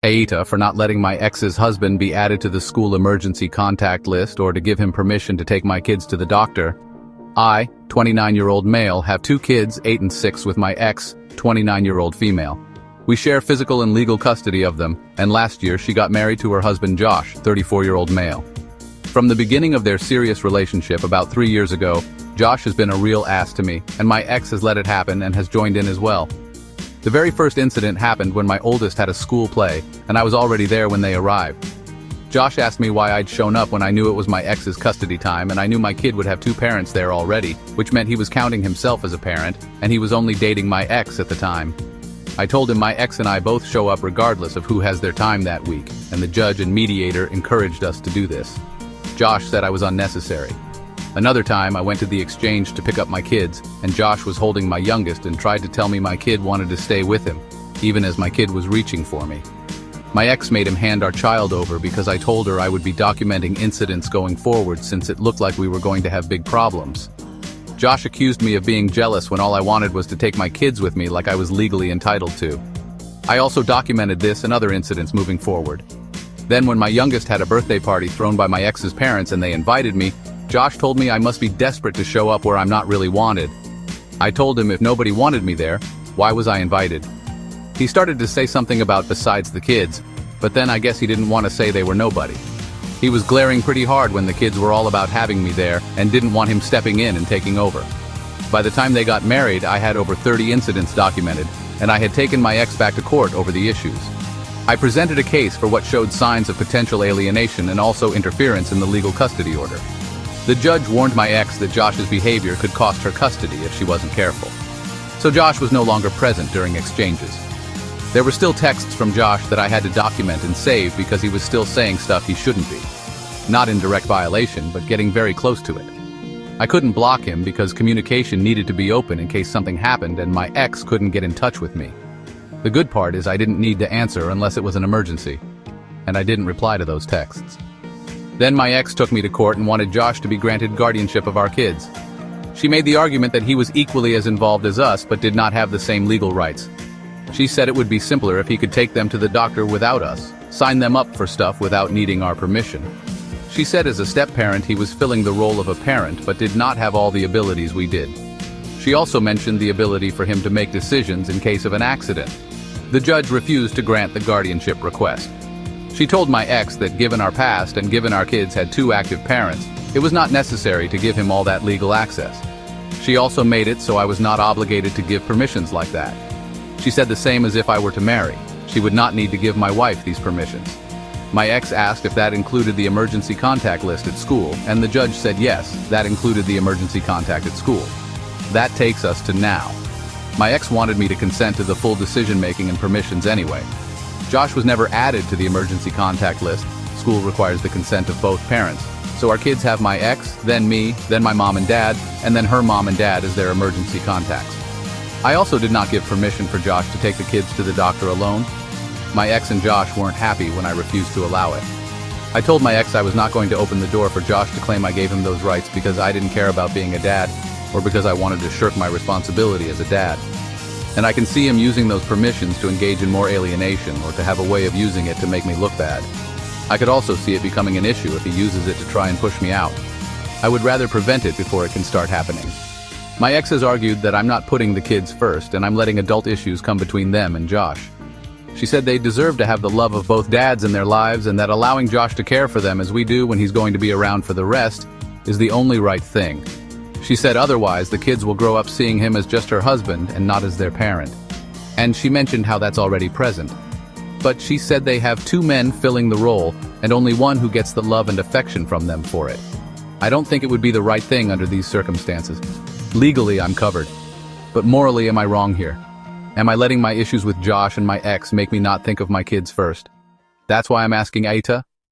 AITA for not letting my ex's husband be added to the school emergency contact list or to give him permission to take my kids to the doctor. I, 29-year-old male, have 2 kids, 8 and 6, with my ex, 29-year-old female. We share physical and legal custody of them, and last year she got married to her husband Josh, 34-year-old male. From the beginning of their serious relationship about 3 years ago, Josh has been a real ass to me, and my ex has let it happen and has joined in as well. The very first incident happened when my oldest had a school play, and I was already there when they arrived. Josh asked me why I'd shown up when I knew it was my ex's custody time, and I knew my kid would have 2 parents there already, which meant he was counting himself as a parent, and he was only dating my ex at the time. I told him my ex and I both show up regardless of who has their time that week, and the judge and mediator encouraged us to do this. Josh said I was unnecessary. Another time, I went to the exchange to pick up my kids, and Josh was holding my youngest and tried to tell me my kid wanted to stay with him, even as my kid was reaching for me. My ex made him hand our child over because I told her I would be documenting incidents going forward since it looked like we were going to have big problems. Josh accused me of being jealous when all I wanted was to take my kids with me like I was legally entitled to. I also documented this and other incidents moving forward. Then when my youngest had a birthday party thrown by my ex's parents and they invited me, Josh told me I must be desperate to show up where I'm not really wanted. I told him if nobody wanted me there, why was I invited? He started to say something about besides the kids, but then I guess he didn't want to say they were nobody. He was glaring pretty hard when the kids were all about having me there and didn't want him stepping in and taking over. By the time they got married, I had over 30 incidents documented, and I had taken my ex back to court over the issues. I presented a case for what showed signs of potential alienation and also interference in the legal custody order. The judge warned my ex that Josh's behavior could cost her custody if she wasn't careful. So Josh was no longer present during exchanges. There were still texts from Josh that I had to document and save because he was still saying stuff he shouldn't be. Not in direct violation, but getting very close to it. I couldn't block him because communication needed to be open in case something happened and my ex couldn't get in touch with me. The good part is I didn't need to answer unless it was an emergency, and I didn't reply to those texts. Then my ex took me to court and wanted Josh to be granted guardianship of our kids. She made the argument that he was equally as involved as us but did not have the same legal rights. She said it would be simpler if he could take them to the doctor without us, sign them up for stuff without needing our permission. She said as a step-parent he was filling the role of a parent but did not have all the abilities we did. She also mentioned the ability for him to make decisions in case of an accident. The judge refused to grant the guardianship request. She told my ex that given our past and given our kids had 2 active parents, it was not necessary to give him all that legal access. She also made it so I was not obligated to give permissions like that. She said the same as if I were to marry. She would not need to give my wife these permissions. My ex asked if that included the emergency contact list at school, and the judge said yes, that included the emergency contact at school. That takes us to now. My ex wanted me to consent to the full decision-making and permissions anyway. Josh was never added to the emergency contact list. School requires the consent of both parents. So our kids have my ex, then me, then my mom and dad, and then her mom and dad as their emergency contacts. I also did not give permission for Josh to take the kids to the doctor alone. My ex and Josh weren't happy when I refused to allow it. I told my ex I was not going to open the door for Josh to claim I gave him those rights because I didn't care about being a dad, or because I wanted to shirk my responsibility as a dad. And I can see him using those permissions to engage in more alienation or to have a way of using it to make me look bad. I could also see it becoming an issue if he uses it to try and push me out. I would rather prevent it before it can start happening. My ex has argued that I'm not putting the kids first and I'm letting adult issues come between them and Josh. She said they deserve to have the love of both dads in their lives and that allowing Josh to care for them as we do when he's going to be around for the rest is the only right thing. She said otherwise the kids will grow up seeing him as just her husband and not as their parent. And she mentioned how that's already present. But she said they have 2 men filling the role and only one who gets the love and affection from them for it. I don't think it would be the right thing under these circumstances. Legally, I'm covered. But morally, am I wrong here? Am I letting my issues with Josh and my ex make me not think of my kids first? That's why I'm asking AITA,